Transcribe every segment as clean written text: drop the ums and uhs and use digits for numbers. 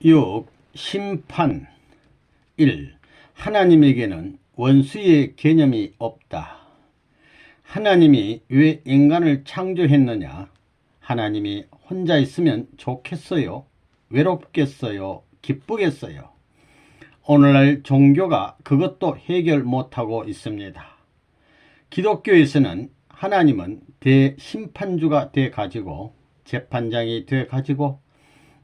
6. 심판 1. 하나님에게는 원수의 개념이 없다. 하나님이 왜 인간을 창조했느냐? 하나님이 혼자 있으면 좋겠어요? 외롭겠어요? 기쁘겠어요? 오늘날 종교가 그것도 해결 못하고 있습니다. 기독교에서는 하나님은 대심판주가 돼 가지고 재판장이 돼 가지고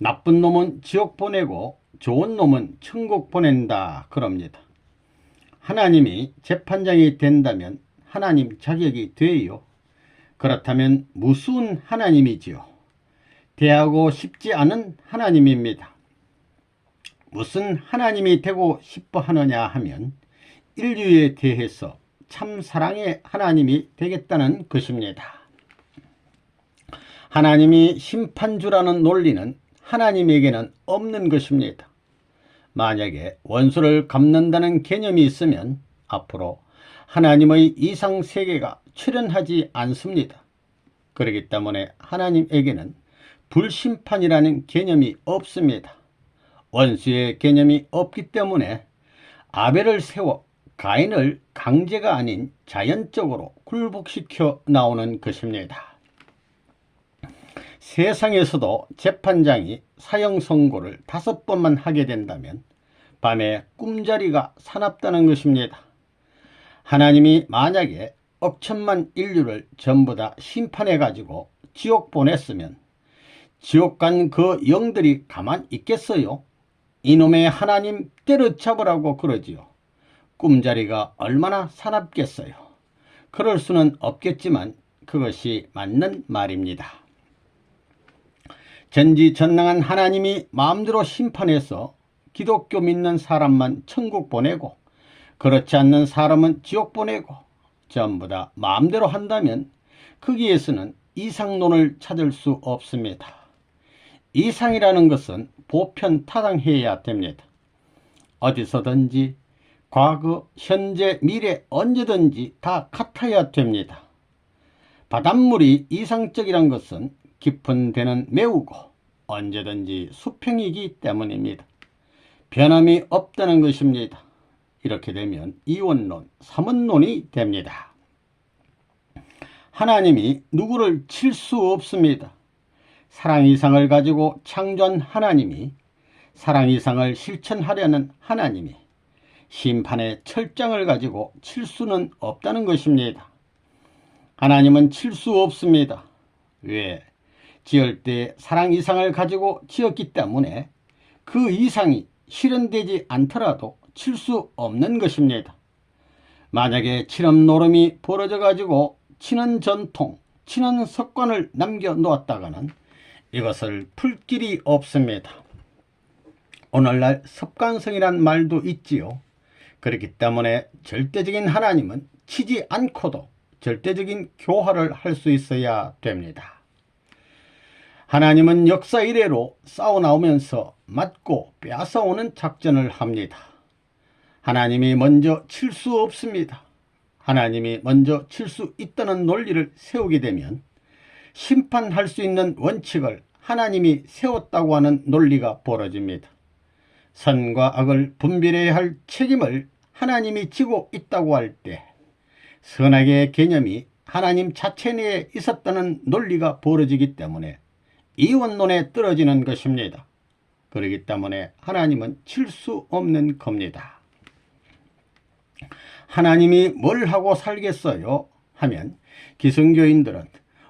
나쁜 놈은 지옥 보내고 좋은 놈은 천국 보낸다 그럽니다. 하나님이 재판장이 된다면 하나님 자격이 돼요. 그렇다면 무서운 하나님이지요. 대하고 싶지 않은 하나님입니다. 무슨 하나님이 되고 싶어 하느냐 하면 인류에 대해서 참 사랑의 하나님이 되겠다는 것입니다. 하나님이 심판주라는 논리는 하나님에게는 없는 것입니다. 만약에 원수를 갚는다는 개념이 있으면 앞으로 하나님의 이상세계가 출현하지 않습니다. 그렇기 때문에 하나님에게는 불심판이라는 개념이 없습니다. 원수의 개념이 없기 때문에 아벨을 세워 가인을 강제가 아닌 자연적으로 굴복시켜 나오는 것입니다. 세상에서도 재판장이 사형 선고를 5번만 하게 된다면 밤에 꿈자리가 사납다는 것입니다. 하나님이 만약에 억천만 인류를 전부 다 심판해 가지고 지옥 보냈으면 지옥 간 그 영들이 가만 있겠어요? 이놈의 하나님 때려잡으라고 그러지요. 꿈자리가 얼마나 사납겠어요. 그럴 수는 없겠지만 그것이 맞는 말입니다. 전지전능한 하나님이 마음대로 심판해서 기독교 믿는 사람만 천국 보내고 그렇지 않는 사람은 지옥 보내고 전부 다 마음대로 한다면 거기에서는 이상론을 찾을 수 없습니다. 이상이라는 것은 보편타당해야 됩니다. 어디서든지 과거, 현재, 미래 언제든지 다 같아야 됩니다. 바닷물이 이상적이란 것은 깊은 데는 메우고 언제든지 수평이기 때문입니다. 변함이 없다는 것입니다. 이렇게 되면 이원론, 삼원론이 됩니다. 하나님이 누구를 칠 수 없습니다. 사랑 이상을 가지고 창조한 하나님이 사랑 이상을 실천하려는 하나님이 심판의 철장을 가지고 칠 수는 없다는 것입니다. 하나님은 칠 수 없습니다. 왜? 지을 때 사랑 이상을 가지고 지었기 때문에 그 이상이 실현되지 않더라도 칠 수 없는 것입니다. 만약에 칠험 노름이 벌어져 가지고 치는 전통, 치는 습관을 남겨놓았다가는 이것을 풀 길이 없습니다. 오늘날 습관성이란 말도 있지요. 그렇기 때문에 절대적인 하나님은 치지 않고도 절대적인 교화를 할 수 있어야 됩니다. 하나님은 역사 이래로 싸워나오면서 맞고 빼앗아오는 작전을 합니다. 하나님이 먼저 칠 수 없습니다. 하나님이 먼저 칠 수 있다는 논리를 세우게 되면 심판할 수 있는 원칙을 하나님이 세웠다고 하는 논리가 벌어집니다. 선과 악을 분별해야 할 책임을 하나님이 지고 있다고 할 때 선악의 개념이 하나님 자체 내에 있었다는 논리가 벌어지기 때문에 이원론에 떨어지는 것입니다. 그렇기 때문에 하나님은 칠 수 없는 겁니다. 하나님이 뭘 하고 살겠어요? 하면 기성교인들은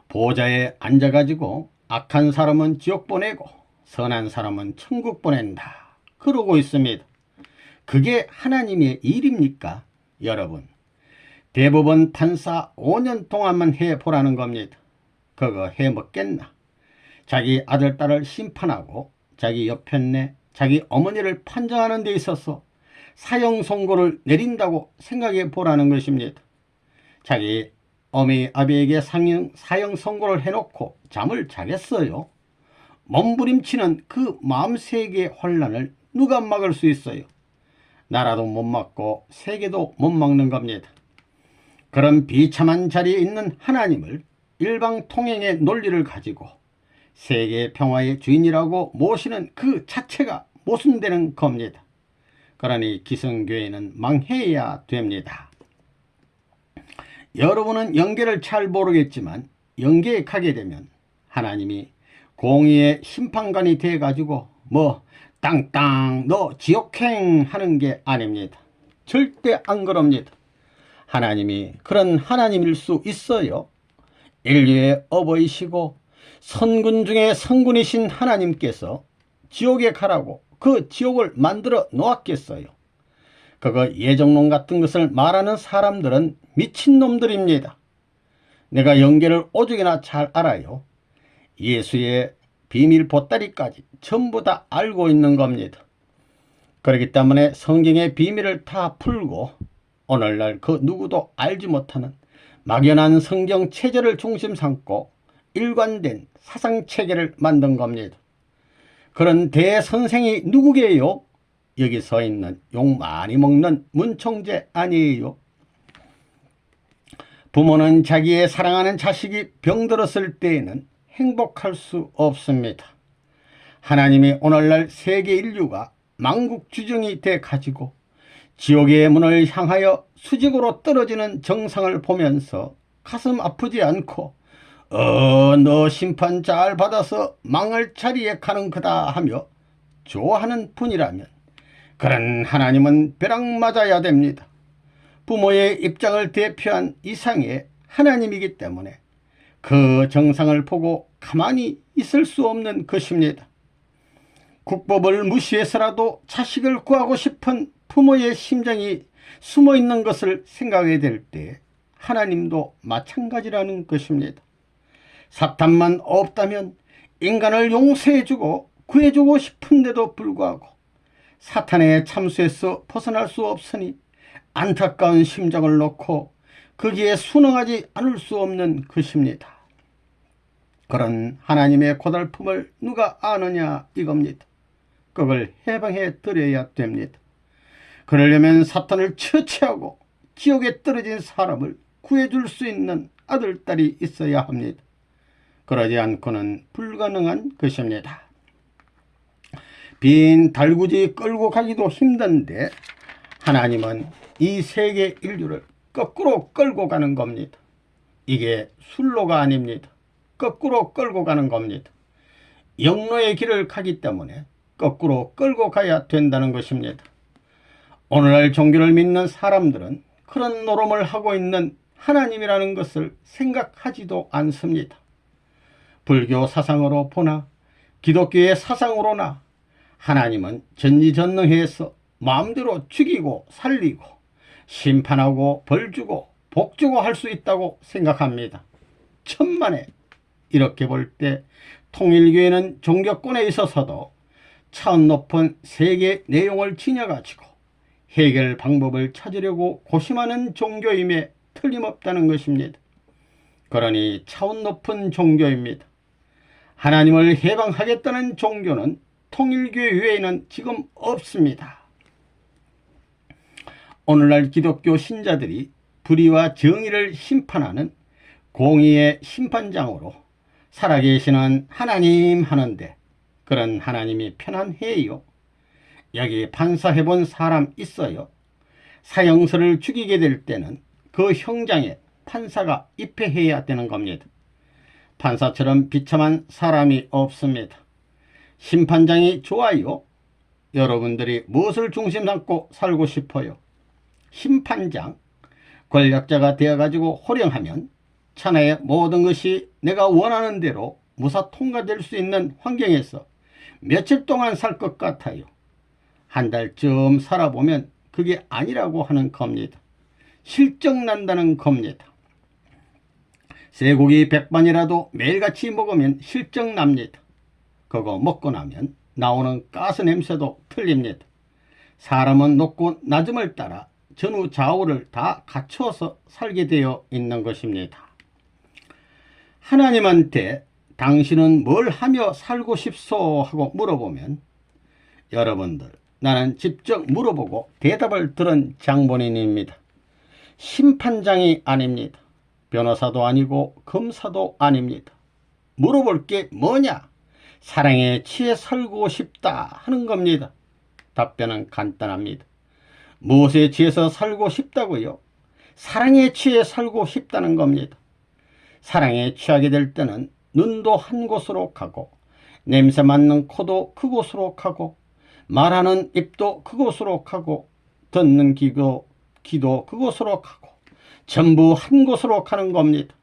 보좌에 앉아가지고 악한 사람은 지옥 보내고 선한 사람은 천국 보낸다 그러고 있습니다. 그게 하나님의 일입니까? 여러분, 대법원 판사 5년 동안만 해보라는 겁니다. 그거 해먹겠나? 자기 아들, 딸을 심판하고 자기 옆편내, 자기 어머니를 판정하는 데 있어서 사형 선고를 내린다고 생각해 보라는 것입니다. 자기 어미 아비에게 사형 선고를 해놓고 잠을 자겠어요? 몸부림치는 그 마음세계의 혼란을 누가 막을 수 있어요? 나라도 못 막고 세계도 못 막는 겁니다. 그런 비참한 자리에 있는 하나님을 일방통행의 논리를 가지고 세계 평화의 주인이라고 모시는 그 자체가 모순되는 겁니다. 그러니 기성교회는 망해야 됩니다. 여러분은 영계를 잘 모르겠지만 영계에 가게 되면 하나님이 공의의 심판관이 돼가지고 땅땅 너 지옥행 하는 게 아닙니다. 절대 안 그럽니다. 하나님이 그런 하나님일 수 있어요. 인류의 어버이시고 선군 중에 선군이신 하나님께서 지옥에 가라고 그 지옥을 만들어 놓았겠어요. 그거 예정론 같은 것을 말하는 사람들은 미친놈들입니다. 내가 영계를 오죽이나 잘 알아요. 예수의 비밀 보따리까지 전부 다 알고 있는 겁니다. 그렇기 때문에 성경의 비밀을 다 풀고 오늘날 그 누구도 알지 못하는 막연한 성경 체제를 중심 삼고 일관된 사상체계를 만든 겁니다. 그런 대선생이 누구게요? 여기 서 있는 욕 많이 먹는 문총재 아니에요. 부모는 자기의 사랑하는 자식이 병들었을 때에는 행복할 수 없습니다. 하나님이 오늘날 세계 인류가 망국주정이 돼 가지고 지옥의 문을 향하여 수직으로 떨어지는 정상을 보면서 가슴 아프지 않고 너 심판 잘 받아서 망할 자리에 가는 거다 하며 좋아하는 분이라면 그런 하나님은 벼락 맞아야 됩니다. 부모의 입장을 대표한 이상의 하나님이기 때문에 그 정상을 보고 가만히 있을 수 없는 것입니다. 국법을 무시해서라도 자식을 구하고 싶은 부모의 심정이 숨어있는 것을 생각해야 될 때 하나님도 마찬가지라는 것입니다. 사탄만 없다면 인간을 용서해주고 구해주고 싶은데도 불구하고 사탄의 참수에서 벗어날 수 없으니 안타까운 심정을 놓고 거기에 순응하지 않을 수 없는 것입니다. 그런 하나님의 고달픔을 누가 아느냐 이겁니다. 그걸 해방해 드려야 됩니다. 그러려면 사탄을 처치하고 지옥에 떨어진 사람을 구해줄 수 있는 아들, 딸이 있어야 합니다. 그러지 않고는 불가능한 것입니다. 빈 달구지 끌고 가기도 힘든데 하나님은 이 세계 인류를 거꾸로 끌고 가는 겁니다. 이게 순로가 아닙니다. 거꾸로 끌고 가는 겁니다. 영로의 길을 가기 때문에 거꾸로 끌고 가야 된다는 것입니다. 오늘날 종교를 믿는 사람들은 그런 노름을 하고 있는 하나님이라는 것을 생각하지도 않습니다. 불교 사상으로 보나 기독교의 사상으로나 하나님은 전지전능해서 마음대로 죽이고 살리고 심판하고 벌주고 복주고 할 수 있다고 생각합니다. 천만에 이렇게 볼 때 통일교회는 종교권에 있어서도 차원 높은 세계 내용을 지녀가지고 해결 방법을 찾으려고 고심하는 종교임에 틀림없다는 것입니다. 그러니 차원 높은 종교입니다. 하나님을 해방하겠다는 종교는 통일교회 외에는 지금 없습니다. 오늘날 기독교 신자들이 불의와 정의를 심판하는 공의의 심판장으로 살아계시는 하나님 하는데 그런 하나님이 편안해요. 여기 판사해본 사람 있어요? 사형서를 죽이게 될 때는 그 형장에 판사가 입회해야 되는 겁니다. 판사처럼 비참한 사람이 없습니다. 심판장이 좋아요? 여러분들이 무엇을 중심 삼고 살고 싶어요? 심판장, 권력자가 되어가지고 호령하면 천하의 모든 것이 내가 원하는 대로 무사 통과될 수 있는 환경에서 며칠 동안 살 것 같아요. 한 달쯤 살아보면 그게 아니라고 하는 겁니다. 실적난다는 겁니다. 쇠고기 100번이라도 매일같이 먹으면 실적납니다. 그거 먹고 나면 나오는 가스 냄새도 틀립니다. 사람은 높고 낮음을 따라 전후 좌우를 다 갖추어서 살게 되어 있는 것입니다. 하나님한테 당신은 뭘 하며 살고 싶소 하고 물어보면 여러분들 나는 직접 물어보고 대답을 들은 장본인입니다. 심판장이 아닙니다. 변호사도 아니고 검사도 아닙니다. 물어볼 게 뭐냐? 사랑에 취해 살고 싶다 하는 겁니다. 답변은 간단합니다. 무엇에 취해서 살고 싶다고요? 사랑에 취해 살고 싶다는 겁니다. 사랑에 취하게 될 때는 눈도 한 곳으로 가고, 냄새 맡는 코도 그곳으로 가고, 말하는 입도 그곳으로 가고, 듣는 귀도 그곳으로 가고, 전부 한 곳으로 가는 겁니다.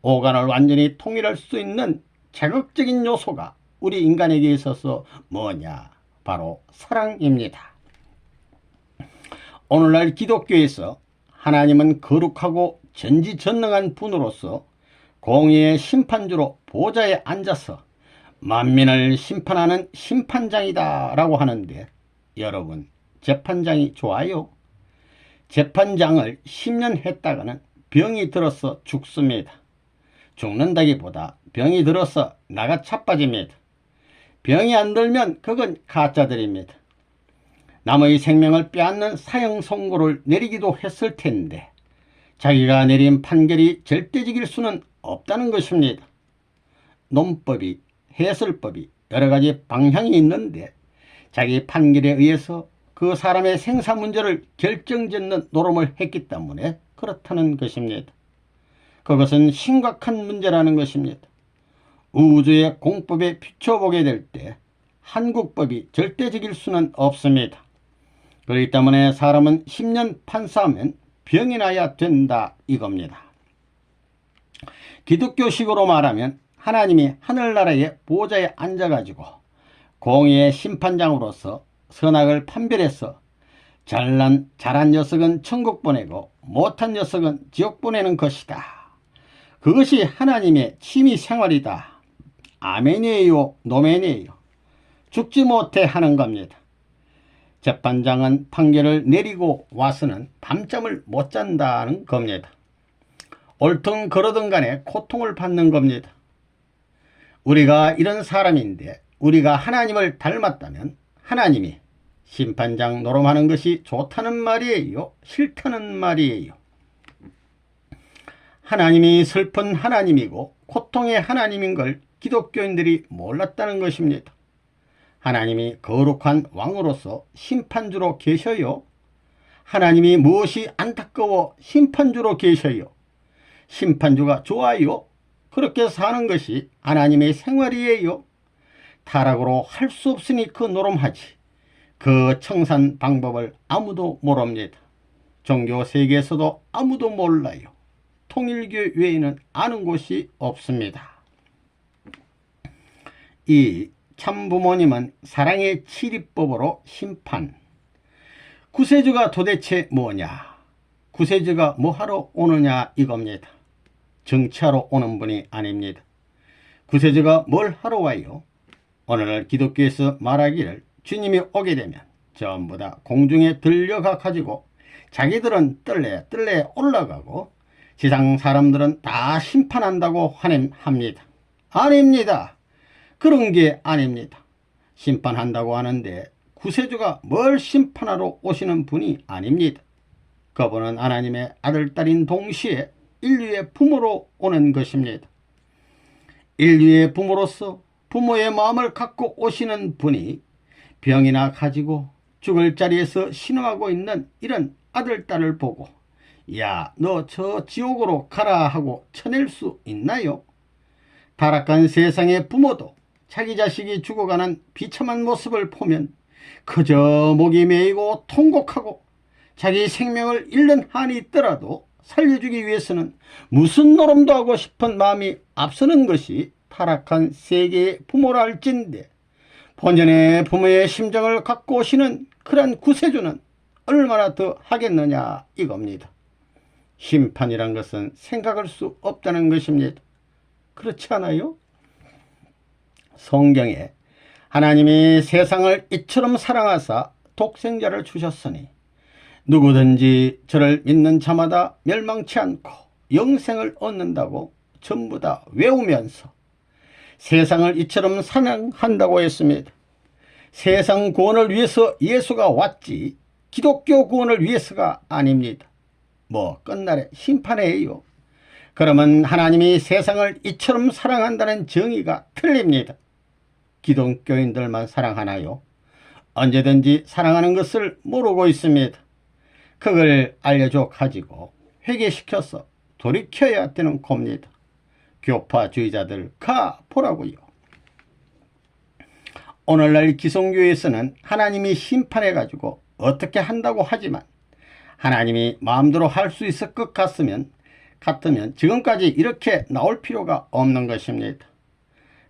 오간을 완전히 통일할 수 있는 자극적인 요소가 우리 인간에게 있어서 뭐냐? 바로 사랑입니다. 오늘날 기독교에서 하나님은 거룩하고 전지전능한 분으로서 공의의 심판주로 보좌에 앉아서 만민을 심판하는 심판장이다 라고 하는데, 여러분, 재판장이 좋아요? 재판장을 10년 했다가는 병이 들어서 죽습니다. 죽는다기보다 병이 들어서 나가 자빠집니다. 병이 안 들면 그건 가짜들입니다. 남의 생명을 빼앗는 사형 선고를 내리기도 했을 텐데 자기가 내린 판결이 절대적일 수는 없다는 것입니다. 논법이, 해설법이 여러 가지 방향이 있는데 자기 판결에 의해서 그 사람의 생사 문제를 결정짓는 노름을 했기 때문에 그렇다는 것입니다. 그것은 심각한 문제라는 것입니다. 우주의 공법에 비춰보게 될 때 한국법이 절대적일 수는 없습니다. 그렇기 때문에 사람은 10년 판사하면 병이 나야 된다 이겁니다. 기독교식으로 말하면 하나님이 하늘나라의 보좌에 앉아가지고 공의의 심판장으로서 선악을 판별해서 잘난 녀석은 천국 보내고 못한 녀석은 지옥 보내는 것이다. 그것이 하나님의 취미생활이다. 아멘이에요, 노멘이에요. 죽지 못해 하는 겁니다. 재판장은 판결을 내리고 와서는 밤잠을 못 잔다는 겁니다. 옳든 그러든 간에 고통을 받는 겁니다. 우리가 이런 사람인데 우리가 하나님을 닮았다면 하나님이 심판장 노름하는 것이 좋다는 말이에요? 싫다는 말이에요? 하나님이 슬픈 하나님이고 고통의 하나님인 걸 기독교인들이 몰랐다는 것입니다. 하나님이 거룩한 왕으로서 심판주로 계셔요. 하나님이 무엇이 안타까워 심판주로 계셔요. 심판주가 좋아요. 그렇게 사는 것이 하나님의 생활이에요. 타락으로 할 수 없으니 그 노름하지. 그 청산 방법을 아무도 모릅니다. 종교 세계에서도 아무도 몰라요. 통일교 외에는 아는 곳이 없습니다. 이 참부모님은 사랑의 치리법으로 심판. 구세주가 도대체 뭐냐? 구세주가 뭐하러 오느냐 이겁니다. 정치하러 오는 분이 아닙니다. 구세주가 뭘 하러 와요? 오늘날 기독교에서 말하기를 주님이 오게 되면 전부 다 공중에 들려가 가지고 자기들은 뜰래 올라가고 지상 사람들은 다 심판한다고 합니다. 아닙니다. 그런 게 아닙니다. 심판한다고 하는데 구세주가 뭘 심판하러 오시는 분이 아닙니다. 그분은 하나님의 아들, 딸인 동시에 인류의 부모로 오는 것입니다. 인류의 부모로서 부모의 마음을 갖고 오시는 분이 병이나 가지고 죽을 자리에서 신음하고 있는 이런 아들, 딸을 보고 야, 너 저 지옥으로 가라 하고 쳐낼 수 있나요? 타락한 세상의 부모도 자기 자식이 죽어가는 비참한 모습을 보면 그저 목이 메이고 통곡하고 자기 생명을 잃는 한이 있더라도 살려주기 위해서는 무슨 노름도 하고 싶은 마음이 앞서는 것이 타락한 세계의 부모라 할진데 본전의 부모의 심정을 갖고 오시는 그런 구세주는 얼마나 더 하겠느냐 이겁니다. 심판이란 것은 생각할 수 없다는 것입니다. 그렇지 않아요? 성경에 하나님이 세상을 이처럼 사랑하사 독생자를 주셨으니 누구든지 저를 믿는 자마다 멸망치 않고 영생을 얻는다고 전부 다 외우면서 세상을 이처럼 사랑한다고 했습니다. 세상 구원을 위해서 예수가 왔지 기독교 구원을 위해서가 아닙니다. 뭐 끝날에 심판해요. 그러면 하나님이 세상을 이처럼 사랑한다는 정의가 틀립니다. 기독교인들만 사랑하나요? 언제든지 사랑하는 것을 모르고 있습니다. 그걸 알려줘 가지고 회개시켜서 돌이켜야 되는 겁니다. 교파주의자들 가보라고요. 오늘날 기성교회에서는 하나님이 심판해가지고 어떻게 한다고 하지만 하나님이 마음대로 할 수 있을 것 같으면 지금까지 이렇게 나올 필요가 없는 것입니다.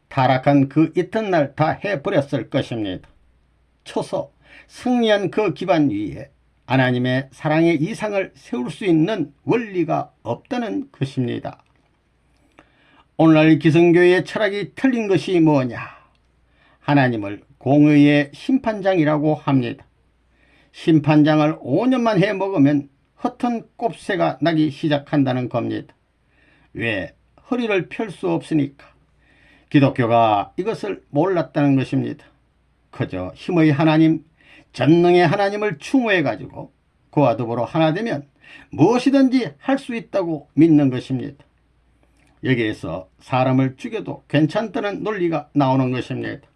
타락한 그 이튿날 다 해버렸을 것입니다. 초서 승리한 그 기반 위에 하나님의 사랑의 이상을 세울 수 있는 원리가 없다는 것입니다. 오늘날 기성교회의 철학이 틀린 것이 뭐냐? 하나님을 공의의 심판장이라고 합니다. 심판장을 5년만 해먹으면 허튼 꼽새가 나기 시작한다는 겁니다. 왜? 허리를 펼 수 없으니까. 기독교가 이것을 몰랐다는 것입니다. 그저 힘의 하나님, 전능의 하나님을 추모해가지고 그와 더불어 하나 되면 무엇이든지 할 수 있다고 믿는 것입니다. 여기에서 사람을 죽여도 괜찮다는 논리가 나오는 것입니다.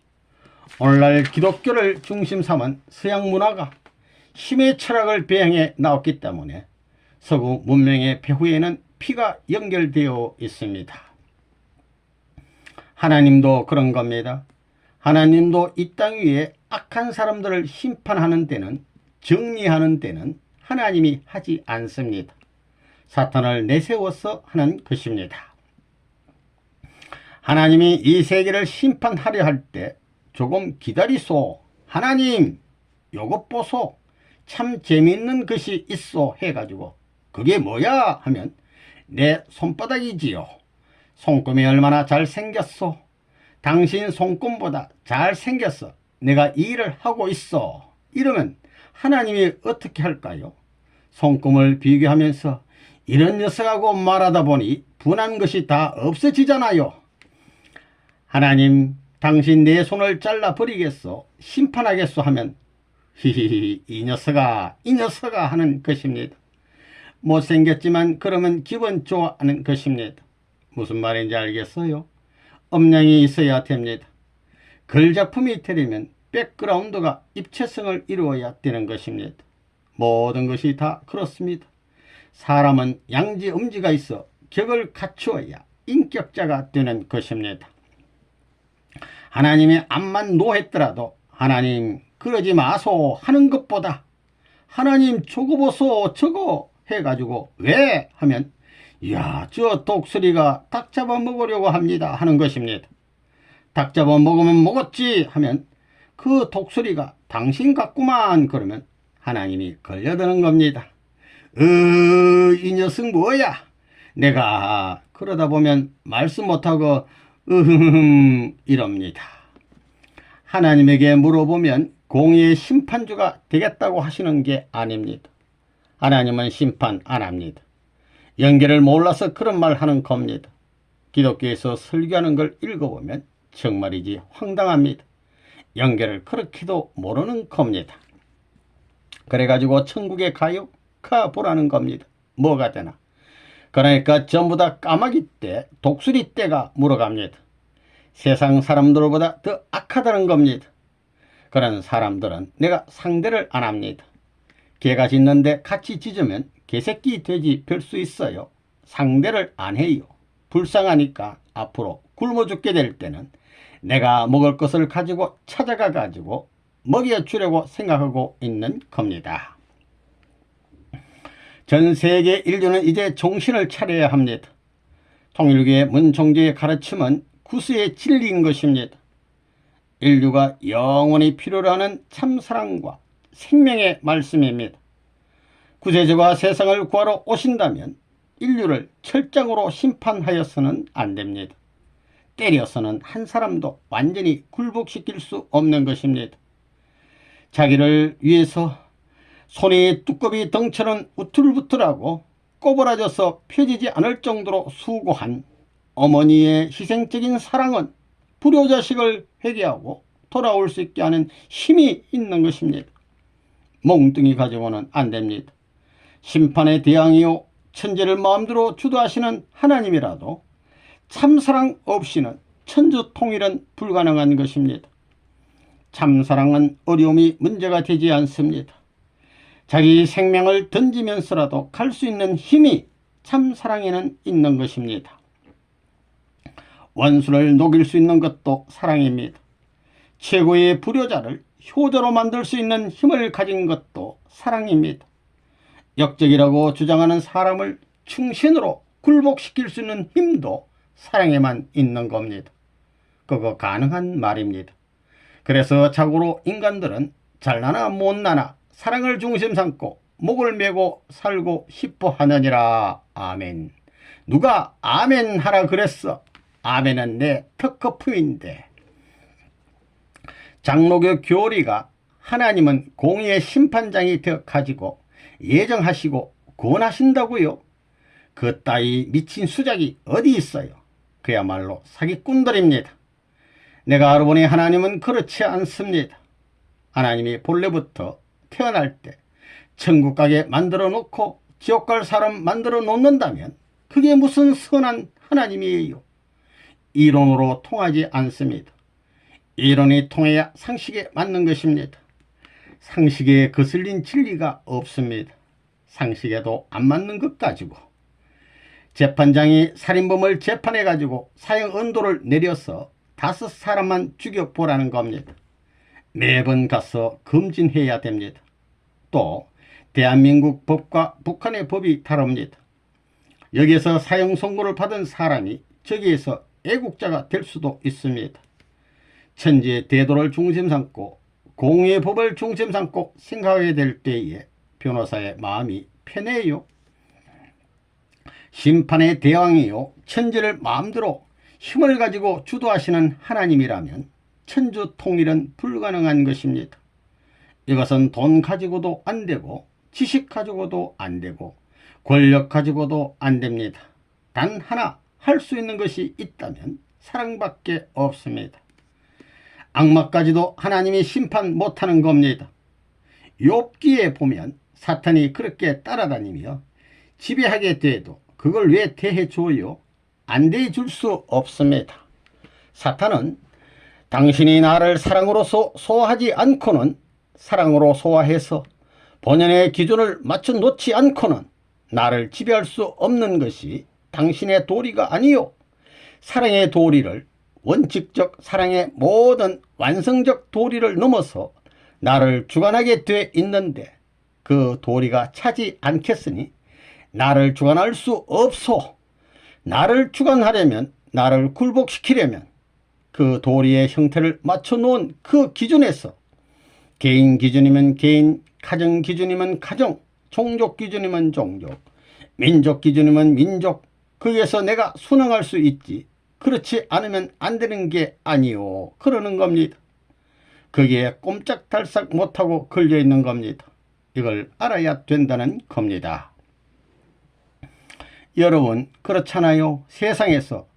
오늘날 기독교를 중심 삼은 서양 문화가 힘의 철학을 배양해 나왔기 때문에 서구 문명의 배후에는 피가 연결되어 있습니다. 하나님도 그런 겁니다. 하나님도 이 땅 위에 악한 사람들을 심판하는 데는, 정리하는 데는 하나님이 하지 않습니다. 사탄을 내세워서 하는 것입니다. 하나님이 이 세계를 심판하려 할 때 조금 기다리소. 하나님 요것 보소. 참 재미있는 것이 있어 해가지고 그게 뭐야 하면 내 손바닥이지요. 손금이 얼마나 잘생겼소. 당신 손금보다 잘생겼어. 내가 이 일을 하고 있어. 이러면 하나님이 어떻게 할까요? 손금을 비교하면서 이런 녀석하고 말하다 보니 분한 것이 다 없어지잖아요. 하나님, 당신 내 손을 잘라버리겠소. 심판하겠소 하면 히히히 이 녀석아 하는 것입니다. 못생겼지만 그러면 기분 좋아하는 것입니다. 무슨 말인지 알겠어요? 음량이 있어야 됩니다. 글 작품이 되려면 백그라운드가 입체성을 이루어야 되는 것입니다. 모든 것이 다 그렇습니다. 사람은 양지 음지가 있어 격을 갖추어야 인격자가 되는 것입니다. 하나님이 암만 노했더라도 하나님 그러지 마소 하는 것보다 하나님 저거 보소 저거 해가지고 왜 하면 이야 저 독수리가 닭 잡아 먹으려고 합니다 하는 것입니다. 닭 잡아 먹으면 먹었지 하면 그 독수리가 당신 같구만 그러면 하나님이 걸려드는 겁니다. 이 녀석 뭐야? 내가 그러다 보면 말씀 못하고 이럽니다. 하나님에게 물어보면 공의의 심판주가 되겠다고 하시는 게 아닙니다. 하나님은 심판 안 합니다. 연계를 몰라서 그런 말 하는 겁니다. 기독교에서 설교하는 걸 읽어보면 정말이지 황당합니다. 연계를 그렇게도 모르는 겁니다. 그래가지고 천국에 가요? 가보라는 겁니다. 뭐가 되나? 그러니까 전부 다 까마귀 떼, 독수리 떼가 물어갑니다. 세상 사람들보다 더 악하다는 겁니다. 그런 사람들은 내가 상대를 안 합니다. 개가 짖는데 같이 짖으면 개새끼 돼지 별 수 있어요. 상대를 안 해요. 불쌍하니까 앞으로 굶어 죽게 될 때는 내가 먹을 것을 가지고 찾아가 가지고 먹여주려고 생각하고 있는 겁니다. 전 세계 인류는 이제 정신을 차려야 합니다. 통일교의 문총재의 가르침은 구수의 진리인 것입니다. 인류가 영원히 필요로 하는 참사랑과 생명의 말씀입니다. 구세주가 세상을 구하러 오신다면 인류를 철장으로 심판하여서는 안 됩니다. 때려서는 한 사람도 완전히 굴복시킬 수 없는 것입니다. 자기를 위해서 손이 두꺼비 덩처럼 우툴부툴하고 꼬부라져서 펴지지 않을 정도로 수고한 어머니의 희생적인 사랑은 불효자식을 회개하고 돌아올 수 있게 하는 힘이 있는 것입니다. 몽뚱이 가지고는 안 됩니다. 심판의 대왕이요 천재를 마음대로 주도하시는 하나님이라도 참사랑 없이는 천주통일은 불가능한 것입니다. 참사랑은 어려움이 문제가 되지 않습니다. 자기 생명을 던지면서라도 갈 수 있는 힘이 참사랑에는 있는 것입니다. 원수를 녹일 수 있는 것도 사랑입니다. 최고의 불효자를 효자로 만들 수 있는 힘을 가진 것도 사랑입니다. 역적이라고 주장하는 사람을 충신으로 굴복시킬 수 있는 힘도 사랑에만 있는 겁니다. 그거 가능한 말입니다. 그래서 자고로 인간들은 잘나나 못나나 사랑을 중심 삼고 목을 메고 살고 싶어 하느니라. 아멘. 누가 아멘 하라 그랬어? 아멘은 내 특허품인데. 장로교 교리가 하나님은 공의의 심판장이 되어 가지고 예정하시고 권하신다고요? 그 따위 미친 수작이 어디 있어요? 그야말로 사기꾼들입니다. 내가 알아보니 하나님은 그렇지 않습니다. 하나님이 본래부터 태어날 때 천국 가게 만들어 놓고 지옥 갈 사람 만들어 놓는다면 그게 무슨 선한 하나님이에요? 이론으로 통하지 않습니다. 이론이 통해야 상식에 맞는 것입니다. 상식에 거슬린 진리가 없습니다. 상식에도 안 맞는 것 가지고 재판장이 살인범을 재판해 가지고 사형 언도를 내려서 5사람만 죽여보라는 겁니다. 매번 가서 검진해야 됩니다. 또 대한민국 법과 북한의 법이 다릅니다. 여기에서 사형 선고를 받은 사람이 저기에서 애국자가 될 수도 있습니다. 천지의 대도를 중심 삼고 공의의 법을 중심 삼고 생각하게 될 때에 변호사의 마음이 편해요. 심판의 대왕이요 천지를 마음대로 힘을 가지고 주도하시는 하나님이라면 천주통일은 불가능한 것입니다. 이것은 돈 가지고도 안 되고 지식 가지고도 안 되고 권력 가지고도 안 됩니다. 단 하나 할 수 있는 것이 있다면 사랑밖에 없습니다. 악마까지도 하나님이 심판 못하는 겁니다. 욥기에 보면 사탄이 그렇게 따라다니며 지배하게 돼도 그걸 왜 대해줘요? 안 대해줄 수 없습니다. 사탄은 당신이 나를 사랑으로 소화하지 않고는 사랑으로 소화해서 본연의 기준을 맞춰 놓지 않고는 나를 지배할 수 없는 것이 당신의 도리가 아니요. 사랑의 도리를 원칙적 사랑의 모든 완성적 도리를 넘어서 나를 주관하게 돼 있는데 그 도리가 차지 않겠으니 나를 주관할 수 없소. 나를 주관하려면 나를 굴복시키려면 그 도리의 형태를 맞춰 놓은 그 기준에서 개인 기준이면 개인, 가정 기준이면 가정, 종족 기준이면 종족, 민족 기준이면 민족, 거기에서 내가 순응할 수 있지 그렇지 않으면 안 되는 게 아니오 그러는 겁니다. 거기에 꼼짝달싹 못하고 걸려있는 겁니다. 이걸 알아야 된다는 겁니다. 여러분 그렇잖아요. 세상에서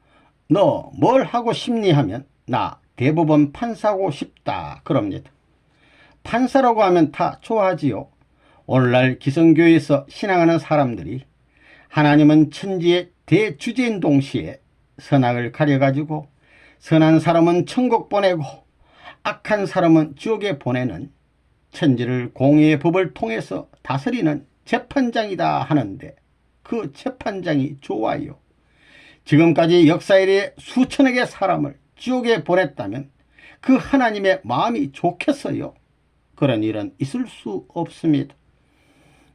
너 뭘 하고 싶니 하면 나 대법원 판사하고 싶다 그럽니다. 판사라고 하면 다 좋아하지요. 오늘날 기성교회에서 신앙하는 사람들이 하나님은 천지의 대주제인 동시에 선악을 가려가지고 선한 사람은 천국 보내고 악한 사람은 지옥에 보내는 천지를 공의의 법을 통해서 다스리는 재판장이다 하는데 그 재판장이 좋아요. 지금까지 역사 이래 수천억의 사람을 지옥에 보냈다면 그 하나님의 마음이 좋겠어요? 그런 일은 있을 수 없습니다.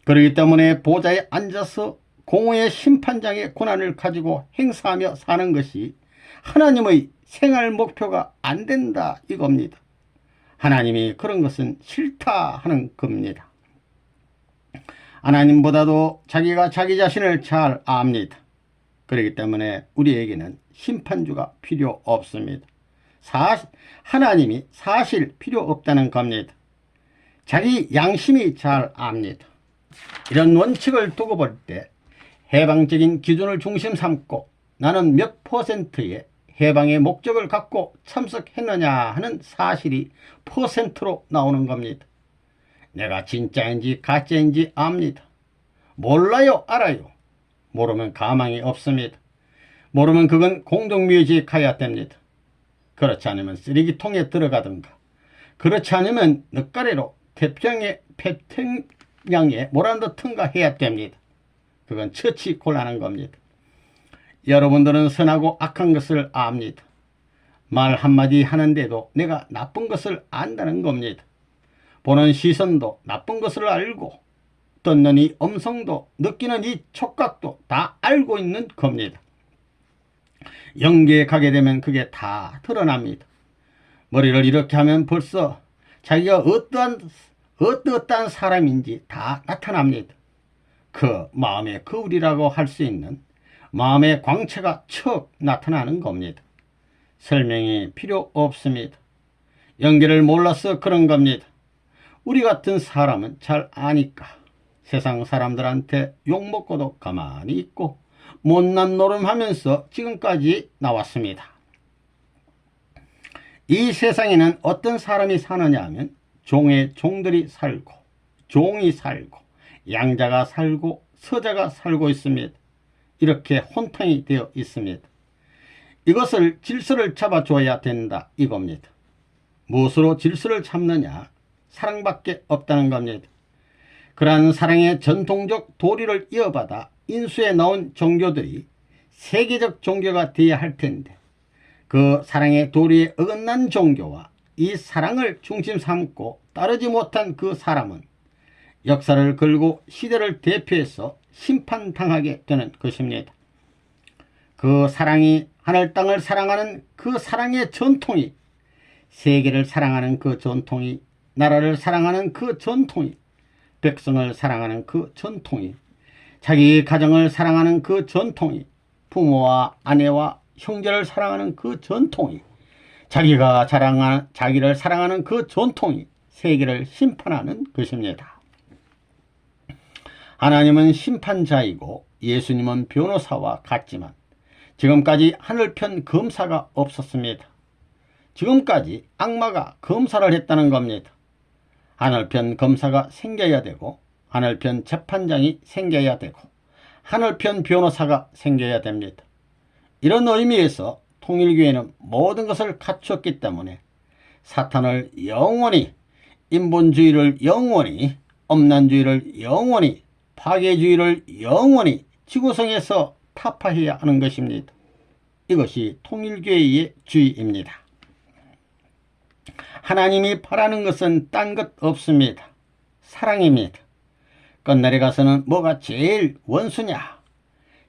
그렇기 때문에 보좌에 앉아서 공의의 심판장의 권한을 가지고 행사하며 사는 것이 하나님의 생활 목표가 안 된다 이겁니다. 하나님이 그런 것은 싫다 하는 겁니다. 하나님보다도 자기가 자기 자신을 잘 압니다. 그렇기 때문에 우리에게는 심판주가 필요 없습니다. 하나님이 사실 필요 없다는 겁니다. 자기 양심이 잘 압니다. 이런 원칙을 두고 볼 때 해방적인 기준을 중심 삼고 나는 몇 %의 해방의 목적을 갖고 참석했느냐 하는 사실이 %로 나오는 겁니다. 내가 진짜인지 가짜인지 압니다. 몰라요 알아요. 모르면 가망이 없습니다. 모르면 그건 공동묘지에 가야 됩니다. 그렇지 않으면 쓰레기통에 들어가든가, 그렇지 않으면 늦가래로 태평양에 몰아넣든가 해야 됩니다. 그건 처치 곤란한 겁니다. 여러분들은 선하고 악한 것을 압니다. 말 한마디 하는데도 내가 나쁜 것을 안다는 겁니다. 보는 시선도 나쁜 것을 알고, 듣는 이 음성도, 느끼는 이 촉각도 다 알고 있는 겁니다. 영계에 가게 되면 그게 다 드러납니다. 머리를 이렇게 하면 벌써 자기가 어떠한 사람인지 다 나타납니다. 그 마음의 거울이라고 할 수 있는 마음의 광채가 척 나타나는 겁니다. 설명이 필요 없습니다. 영계를 몰라서 그런 겁니다. 우리 같은 사람은 잘 아니까 세상 사람들한테 욕먹고도 가만히 있고 못난 노름하면서 지금까지 나왔습니다. 이 세상에는 어떤 사람이 사느냐 하면 종의 종들이 살고, 종이 살고, 양자가 살고, 서자가 살고 있습니다. 이렇게 혼탕이 되어 있습니다. 이것을 질서를 잡아줘야 된다 이겁니다. 무엇으로 질서를 잡느냐? 사랑밖에 없다는 겁니다. 그러한 사랑의 전통적 도리를 이어받아 인수해 나온 종교들이 세계적 종교가 되어야 할 텐데, 그 사랑의 도리에 어긋난 종교와 이 사랑을 중심 삼고 따르지 못한 그 사람은 역사를 걸고 시대를 대표해서 심판당하게 되는 것입니다. 그 사랑이 하늘 땅을 사랑하는 그 사랑의 전통이, 세계를 사랑하는 그 전통이, 나라를 사랑하는 그 전통이, 백성을 사랑하는 그 전통이, 자기 가정을 사랑하는 그 전통이, 부모와 아내와 형제를 사랑하는 그 전통이, 자기를 사랑하는 그 전통이 세계를 심판하는 것입니다. 하나님은 심판자이고 예수님은 변호사와 같지만 지금까지 하늘편 검사가 없었습니다. 지금까지 악마가 검사를 했다는 겁니다. 하늘편 검사가 생겨야 되고, 하늘편 재판장이 생겨야 되고, 하늘편 변호사가 생겨야 됩니다. 이런 의미에서 통일교회는 모든 것을 갖추었기 때문에 사탄을 영원히, 인본주의를 영원히, 엄난주의를 영원히, 파괴주의를 영원히 지구성에서 타파해야 하는 것입니다. 이것이 통일교회의 주의입니다. 하나님이 바라는 것은 딴 것 없습니다. 사랑입니다. 끝날에 가서는 뭐가 제일 원수냐?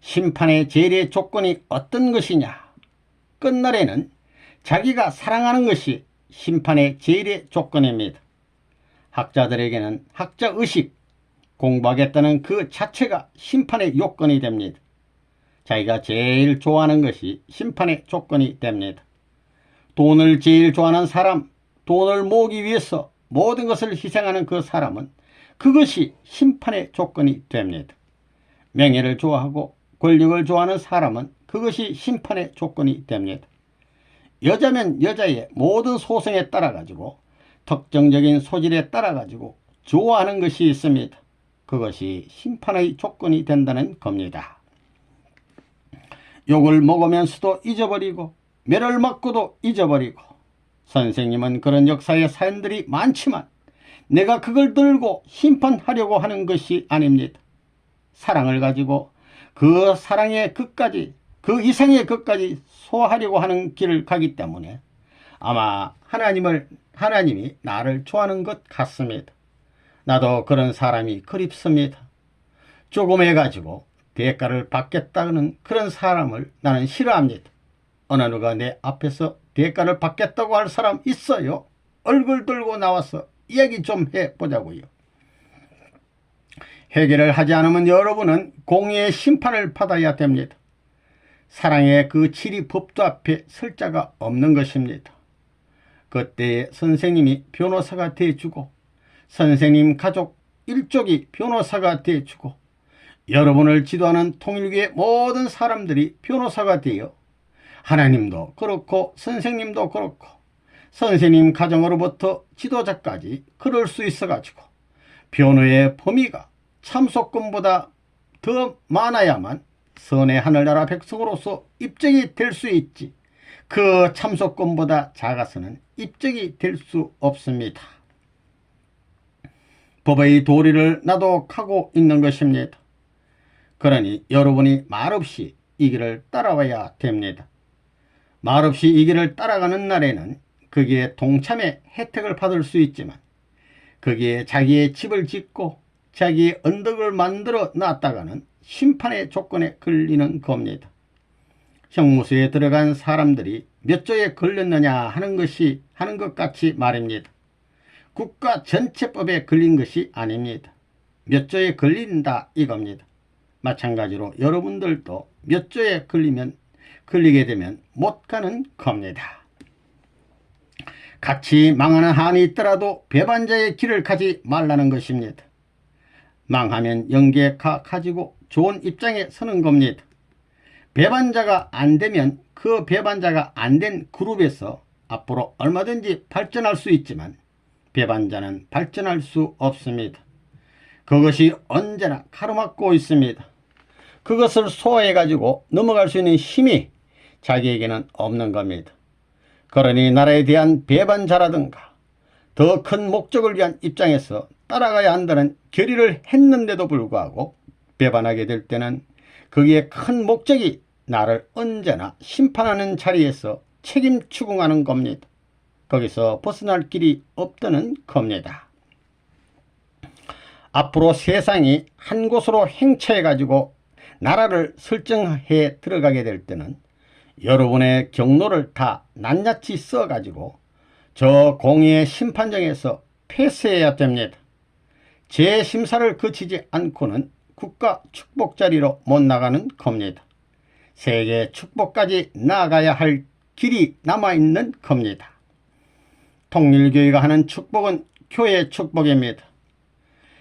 심판의 제일의 조건이 어떤 것이냐? 끝날에는 자기가 사랑하는 것이 심판의 제일의 조건입니다. 학자들에게는 학자의식, 공부하겠다는 그 자체가 심판의 요건이 됩니다. 자기가 제일 좋아하는 것이 심판의 조건이 됩니다. 돈을 제일 좋아하는 사람, 돈을 모으기 위해서 모든 것을 희생하는 그 사람은 그것이 심판의 조건이 됩니다. 명예를 좋아하고 권력을 좋아하는 사람은 그것이 심판의 조건이 됩니다. 여자면 여자의 모든 소성에 따라 가지고, 특정적인 소질에 따라 가지고 좋아하는 것이 있습니다. 그것이 심판의 조건이 된다는 겁니다. 욕을 먹으면서도 잊어버리고, 매를 맞고도 잊어버리고, 선생님은 그런 역사의 사연들이 많지만 내가 그걸 들고 심판하려고 하는 것이 아닙니다. 사랑을 가지고 그 사랑의 끝까지, 그 이상의 끝까지 소화하려고 하는 길을 가기 때문에 아마 하나님이 나를 좋아하는 것 같습니다. 나도 그런 사람이 그립습니다. 조금 해가지고 대가를 받겠다는 그런 사람을 나는 싫어합니다. 어느 누가 내 앞에서 대가를 받겠다고 할 사람 있어요? 얼굴 들고 나와서 이야기 좀 해보자고요. 해결을 하지 않으면 여러분은 공의의 심판을 받아야 됩니다. 사랑의 그 진리 법도 앞에 설 자가 없는 것입니다. 그때에 선생님이 변호사가 되어주고, 선생님 가족 일족이 변호사가 되어주고, 여러분을 지도하는 통일교의 모든 사람들이 변호사가 되어 하나님도 그렇고 선생님도 그렇고 선생님 가정으로부터 지도자까지 그럴 수 있어가지고 변호의 범위가 참소권보다 더 많아야만 선의 하늘나라 백성으로서 입증이 될 수 있지. 그 참소권보다 작아서는 입적이 될 수 없습니다. 법의 도리를 나독하고 있는 것입니다. 그러니 여러분이 말없이 이 길을 따라와야 됩니다. 말없이 이 길을 따라가는 날에는 거기에 동참의 혜택을 받을 수 있지만 거기에 자기의 집을 짓고 자기의 언덕을 만들어 놨다가는 심판의 조건에 걸리는 겁니다. 형무소에 들어간 사람들이 몇 조에 걸렸느냐 하는 것 같이 말입니다. 국가 전체법에 걸린 것이 아닙니다. 몇 조에 걸린다 이겁니다. 마찬가지로 여러분들도 몇 조에 걸리게 되면 못 가는 겁니다. 같이 망하는 한이 있더라도 배반자의 길을 가지 말라는 것입니다. 망하면 영계가 가지고 좋은 입장에 서는 겁니다. 배반자가 안 되면 그 배반자가 안 된 그룹에서 앞으로 얼마든지 발전할 수 있지만 배반자는 발전할 수 없습니다. 그것이 언제나 가로막고 있습니다. 그것을 소화해 가지고 넘어갈 수 있는 힘이 자기에게는 없는 겁니다. 그러니 나라에 대한 배반자라든가 더 큰 목적을 위한 입장에서 따라가야 한다는 결의를 했는데도 불구하고 배반하게 될 때는 거기에 큰 목적이 나를 언제나 심판하는 자리에서 책임 추궁하는 겁니다. 거기서 벗어날 길이 없다는 겁니다. 앞으로 세상이 한 곳으로 행차해 가지고 나라를 설정해 들어가게 될 때는 여러분의 경로를 다 낱낱이 써 가지고 저 공의의 심판정에서 패스해야 됩니다. 재심사를 거치지 않고는 국가 축복 자리로 못 나가는 겁니다. 세계 축복까지 나아가야 할 길이 남아있는 겁니다. 통일교회가 하는 축복은 교회 축복입니다.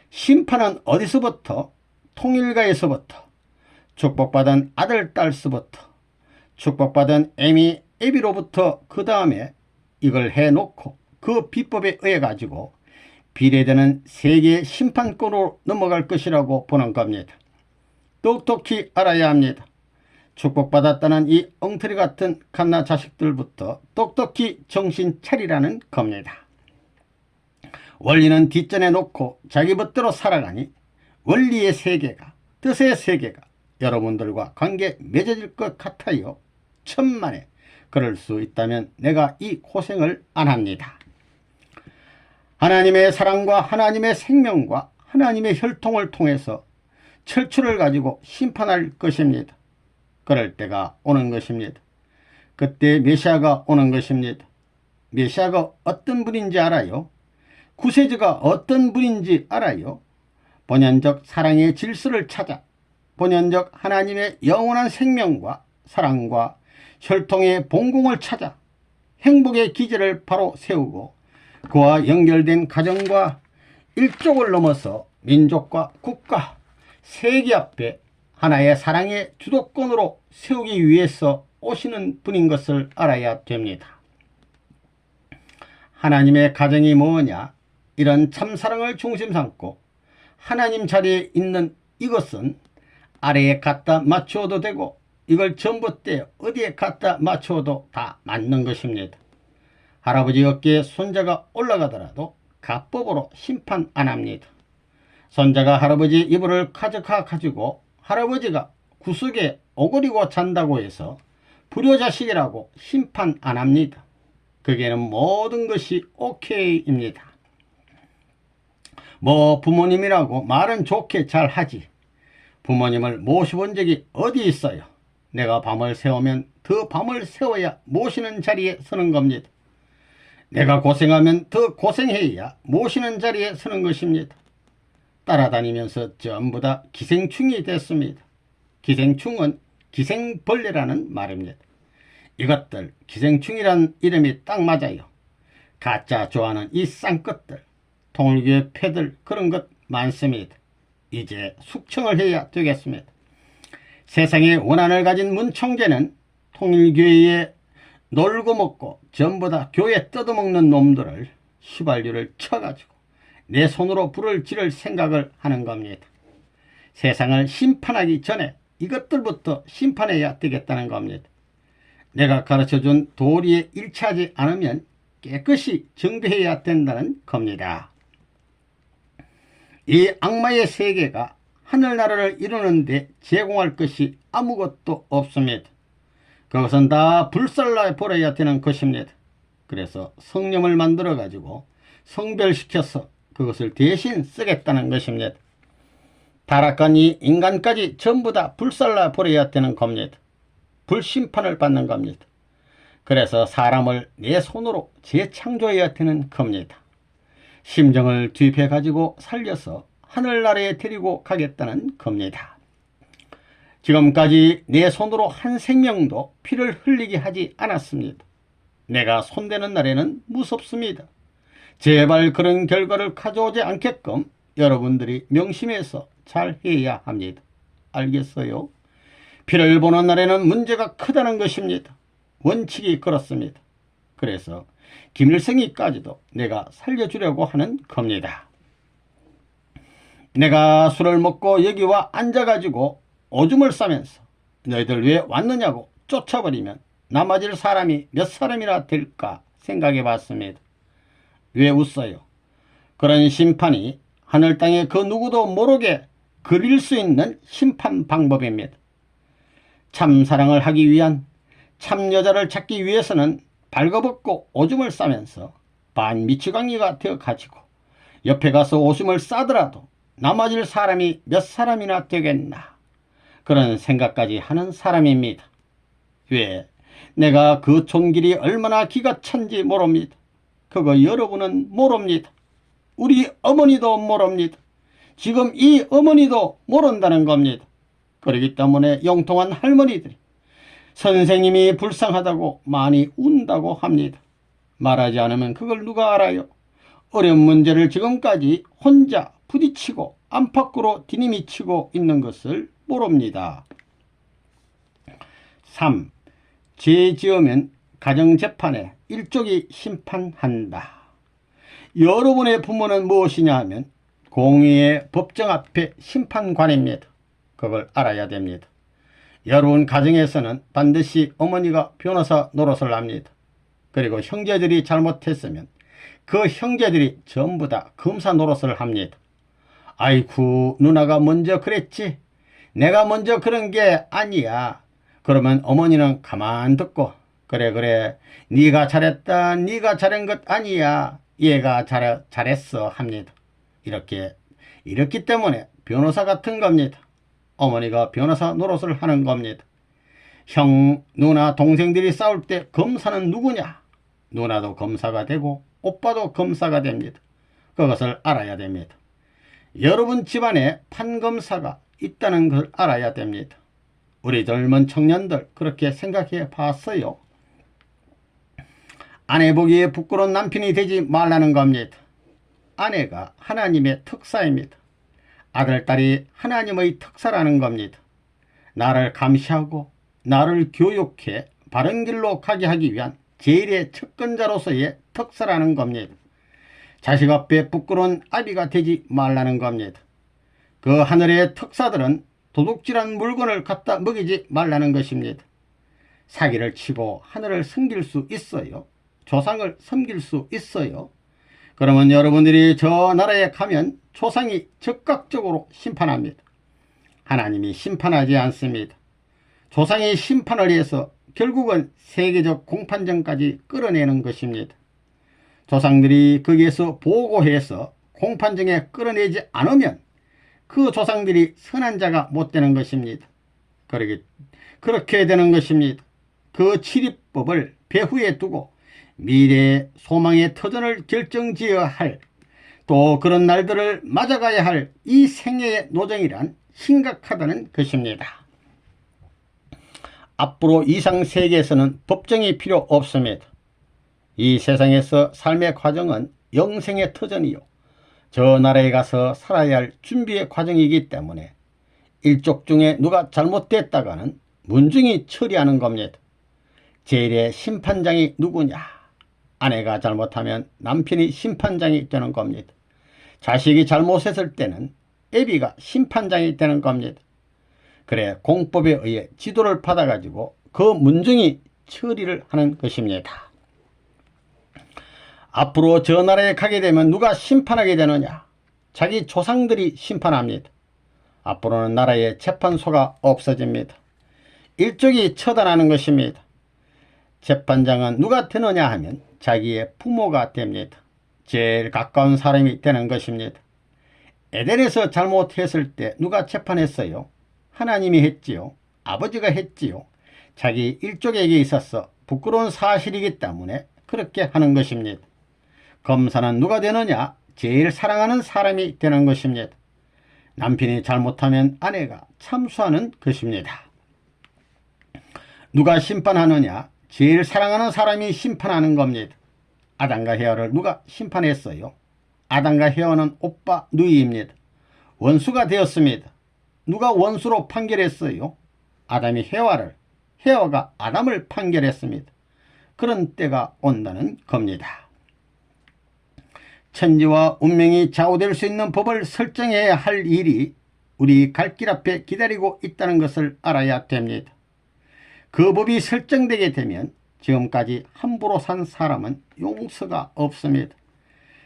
심판은 어디서부터? 통일가에서부터, 축복받은 아들, 딸서부터, 축복받은 애미, 애비로부터 그 다음에 이걸 해놓고 그 비법에 의해 가지고 비례되는 세계 심판권으로 넘어갈 것이라고 보는 겁니다. 똑똑히 알아야 합니다. 축복받았다는 이 엉터리 같은 갓나 자식들부터 똑똑히 정신 차리라는 겁니다. 원리는 뒷전에 놓고 자기 멋대로 살아가니 원리의 세계가, 뜻의 세계가 여러분들과 관계 맺어질 것 같아요. 천만에 그럴 수 있다면 내가 이 고생을 안 합니다. 하나님의 사랑과 하나님의 생명과 하나님의 혈통을 통해서 철출을 가지고 심판할 것입니다. 그럴 때가 오는 것입니다. 그때 메시아가 오는 것입니다. 메시아가 어떤 분인지 알아요? 구세주가 어떤 분인지 알아요? 본연적 사랑의 질서를 찾아 본연적 하나님의 영원한 생명과 사랑과 혈통의 본궁을 찾아 행복의 기제를 바로 세우고 그와 연결된 가정과 일족을 넘어서 민족과 국가, 세계 앞에 하나의 사랑의 주도권으로 세우기 위해서 오시는 분인 것을 알아야 됩니다. 하나님의 가정이 뭐냐? 이런 참사랑을 중심 삼고 하나님 자리에 있는 이것은 아래에 갖다 맞추어도 되고 이걸 전부 떼어 어디에 갖다 맞추어도 다 맞는 것입니다. 할아버지 어깨에 손자가 올라가더라도 가법으로 심판 안 합니다. 손자가 할아버지 이불을 가져가지고 할아버지가 구석에 오그리고 잔다고 해서 불효자식이라고 심판 안 합니다. 거기에는 모든 것이 오케이입니다. 뭐 부모님이라고 말은 좋게 잘 하지. 부모님을 모셔본 적이 어디 있어요. 내가 밤을 새우면 더 밤을 새워야 모시는 자리에 서는 겁니다. 내가 고생하면 더 고생해야 모시는 자리에 서는 것입니다. 따라다니면서 전부 다 기생충이 됐습니다. 기생충은 기생벌레라는 말입니다. 이것들 기생충이란 이름이 딱 맞아요. 가짜 좋아하는 이 쌍것들, 통일교회 패들 그런 것 많습니다. 이제 숙청을 해야 되겠습니다. 세상에 원한을 가진 문총재는 통일교회에 놀고 먹고 전부 다 교회 뜯어먹는 놈들을 휘발유를 쳐가지고 내 손으로 불을 지를 생각을 하는 겁니다. 세상을 심판하기 전에 이것들부터 심판해야 되겠다는 겁니다. 내가 가르쳐준 도리에 일치하지 않으면 깨끗이 정죄해야 된다는 겁니다. 이 악마의 세계가 하늘나라를 이루는데 제공할 것이 아무것도 없습니다. 그것은 다 불살라 버려야 되는 것입니다. 그래서 성령을 만들어 가지고 성별시켜서 그것을 대신 쓰겠다는 것입니다. 타락한 이 인간까지 전부 다 불살라 버려야 되는 겁니다. 불심판을 받는 겁니다. 그래서 사람을 내 손으로 재창조해야 되는 겁니다. 심정을 투입해 가지고 살려서 하늘나라에 데리고 가겠다는 겁니다. 지금까지 내 손으로 한 생명도 피를 흘리게 하지 않았습니다. 내가 손대는 날에는 무섭습니다. 제발 그런 결과를 가져오지 않게끔 여러분들이 명심해서 잘 해야 합니다. 알겠어요? 피를 보는 날에는 문제가 크다는 것입니다. 원칙이 그렇습니다. 그래서 김일성이까지도 내가 살려주려고 하는 겁니다. 내가 술을 먹고 여기 와 앉아가지고 오줌을 싸면서 너희들 왜 왔느냐고 쫓아버리면 남아질 사람이 몇 사람이나 될까 생각해 봤습니다. 왜 웃어요? 그런 심판이 하늘 땅에 그 누구도 모르게 그릴 수 있는 심판 방법입니다. 참 사랑을 하기 위한 참 여자를 찾기 위해서는 발거벗고 오줌을 싸면서 반미치광이가 되어 가지고 옆에 가서 오줌을 싸더라도 남아질 사람이 몇 사람이나 되겠나 그런 생각까지 하는 사람입니다. 왜? 내가 그 총길이 얼마나 기가 찬지 모릅니다. 그거 여러분은 모릅니다. 우리 어머니도 모릅니다. 지금 이 어머니도 모른다는 겁니다. 그렇기 때문에 영통한 할머니들이 선생님이 불쌍하다고 많이 운다고 합니다. 말하지 않으면 그걸 누가 알아요? 어려운 문제를 지금까지 혼자 부딪히고 안팎으로 디님이치고 있는 것을 모릅니다. 3. 죄 지으면 가정재판에 일족이 심판한다. 여러분의 부모는 무엇이냐 하면 공의의 법정 앞에 심판관입니다. 그걸 알아야 됩니다. 여러분 가정에서는 반드시 어머니가 변호사 노릇을 합니다. 그리고 형제들이 잘못했으면 그 형제들이 전부 다 검사 노릇을 합니다. 아이쿠 누나가 먼저 그랬지. 내가 먼저 그런 게 아니야. 그러면 어머니는 가만 듣고 그래 네가 잘했다. 네가 잘한 것 아니야. 얘가 잘했어 합니다. 이렇기 때문에 변호사 같은 겁니다. 어머니가 변호사 노릇을 하는 겁니다. 형, 누나, 동생들이 싸울 때 검사는 누구냐? 누나도 검사가 되고 오빠도 검사가 됩니다. 그것을 알아야 됩니다. 여러분 집안에 판검사가 있다는 걸 알아야 됩니다. 우리 젊은 청년들 그렇게 생각해 봤어요? 아내 보기에 부끄러운 남편이 되지 말라는 겁니다. 아내가 하나님의 특사입니다. 아들, 딸이 하나님의 특사라는 겁니다. 나를 감시하고 나를 교육해 바른 길로 가게 하기 위한 제일의 측근자로서의 특사라는 겁니다. 자식 앞에 부끄러운 아비가 되지 말라는 겁니다. 그 하늘의 특사들은 도둑질한 물건을 갖다 먹이지 말라는 것입니다. 사기를 치고 하늘을 섬길 수 있어요? 조상을 섬길 수 있어요? 그러면 여러분들이 저 나라에 가면 조상이 적극적으로 심판합니다. 하나님이 심판하지 않습니다. 조상이 심판을 해서 결국은 세계적 공판정까지 끌어내는 것입니다. 조상들이 거기에서 보고해서 공판정에 끌어내지 않으면 그 조상들이 선한 자가 못 되는 것입니다. 그렇게 되는 것입니다. 그 치리법을 배후에 두고 미래의 소망의 터전을 결정지어야 할, 또 그런 날들을 맞아가야 할 이 생애의 노정이란 심각하다는 것입니다. 앞으로 이상 세계에서는 법정이 필요 없습니다. 이 세상에서 삶의 과정은 영생의 터전이요, 저 나라에 가서 살아야 할 준비의 과정이기 때문에 일족 중에 누가 잘못됐다가는 문중이 처리하는 겁니다. 제일의 심판장이 누구냐? 아내가 잘못하면 남편이 심판장이 되는 겁니다. 자식이 잘못했을 때는 애비가 심판장이 되는 겁니다. 그래 공법에 의해 지도를 받아가지고 그 문중이 처리를 하는 것입니다. 앞으로 저 나라에 가게 되면 누가 심판하게 되느냐? 자기 조상들이 심판합니다. 앞으로는 나라에 재판소가 없어집니다. 일족이 처단하는 것입니다. 재판장은 누가 되느냐 하면 자기의 부모가 됩니다. 제일 가까운 사람이 되는 것입니다. 에덴에서 잘못했을 때 누가 재판했어요? 하나님이 했지요. 아버지가 했지요. 자기 일족에게 있어서 부끄러운 사실이기 때문에 그렇게 하는 것입니다. 검사는 누가 되느냐? 제일 사랑하는 사람이 되는 것입니다. 남편이 잘못하면 아내가 참수하는 것입니다. 누가 심판하느냐? 제일 사랑하는 사람이 심판하는 겁니다. 아담과 헤아를 누가 심판했어요? 아담과 헤아는 오빠 누이입니다. 원수가 되었습니다. 누가 원수로 판결했어요? 아담이 헤아를, 헤아가 아담을 판결했습니다. 그런 때가 온다는 겁니다. 천지와 운명이 좌우될 수 있는 법을 설정해야 할 일이 우리 갈 길 앞에 기다리고 있다는 것을 알아야 됩니다. 그 법이 설정되게 되면 지금까지 함부로 산 사람은 용서가 없습니다.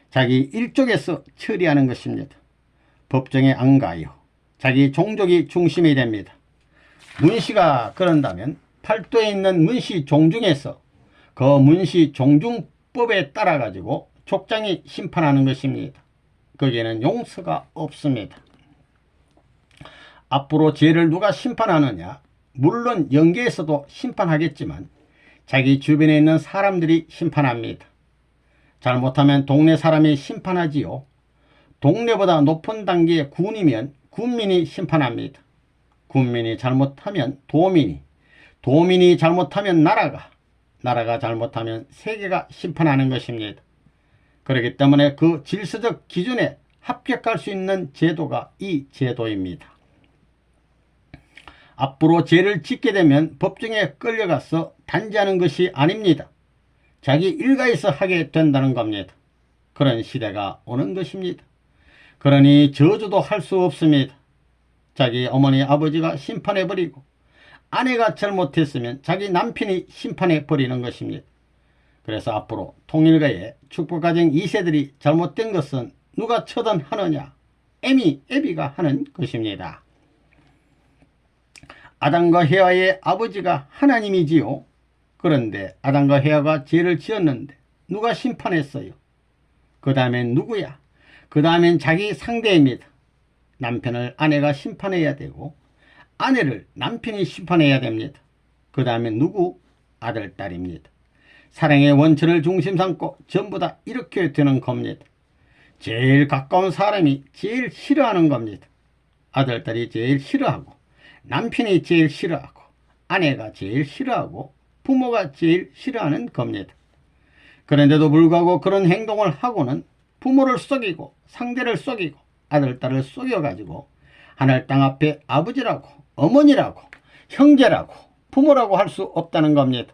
자기 일족에서 처리하는 것입니다. 법정에 안 가요. 자기 종족이 중심이 됩니다. 문시가 그런다면 팔도에 있는 문시 종중에서 그 문시 종중법에 따라 가지고 족장이 심판하는 것입니다. 거기에는 용서가 없습니다. 앞으로 죄를 누가 심판하느냐? 물론 영계에서도 심판하겠지만 자기 주변에 있는 사람들이 심판합니다. 잘못하면 동네 사람이 심판하지요. 동네보다 높은 단계의 군이면 군민이 심판합니다. 군민이 잘못하면 도민이, 도민이 잘못하면 나라가 잘못하면 세계가 심판하는 것입니다. 그렇기 때문에 그 질서적 기준에 합격할 수 있는 제도가 이 제도입니다. 앞으로 죄를 짓게 되면 법정에 끌려가서 단죄하는 것이 아닙니다. 자기 일가에서 하게 된다는 겁니다. 그런 시대가 오는 것입니다. 그러니 저주도 할 수 없습니다. 자기 어머니 아버지가 심판해버리고 아내가 잘못했으면 자기 남편이 심판해버리는 것입니다. 그래서 앞으로 통일가의 축복가정 2세들이 잘못된 것은 누가 처단하느냐? 애비가 하는 것입니다. 아담과 헤아의 아버지가 하나님이지요. 그런데 아담과 헤아가 죄를 지었는데 누가 심판했어요? 그 다음엔 누구야? 그 다음엔 자기 상대입니다. 남편을 아내가 심판해야 되고 아내를 남편이 심판해야 됩니다. 그 다음엔 누구? 아들, 딸입니다. 사랑의 원천을 중심 삼고 전부 다 이렇게 되는 겁니다. 제일 가까운 사람이 제일 싫어하는 겁니다. 아들, 딸이 제일 싫어하고 남편이 제일 싫어하고 아내가 제일 싫어하고 부모가 제일 싫어하는 겁니다. 그런데도 불구하고 그런 행동을 하고는 부모를 속이고 상대를 속이고 아들, 딸을 속여가지고 하늘 땅 앞에 아버지라고 어머니라고 형제라고 부모라고 할 수 없다는 겁니다.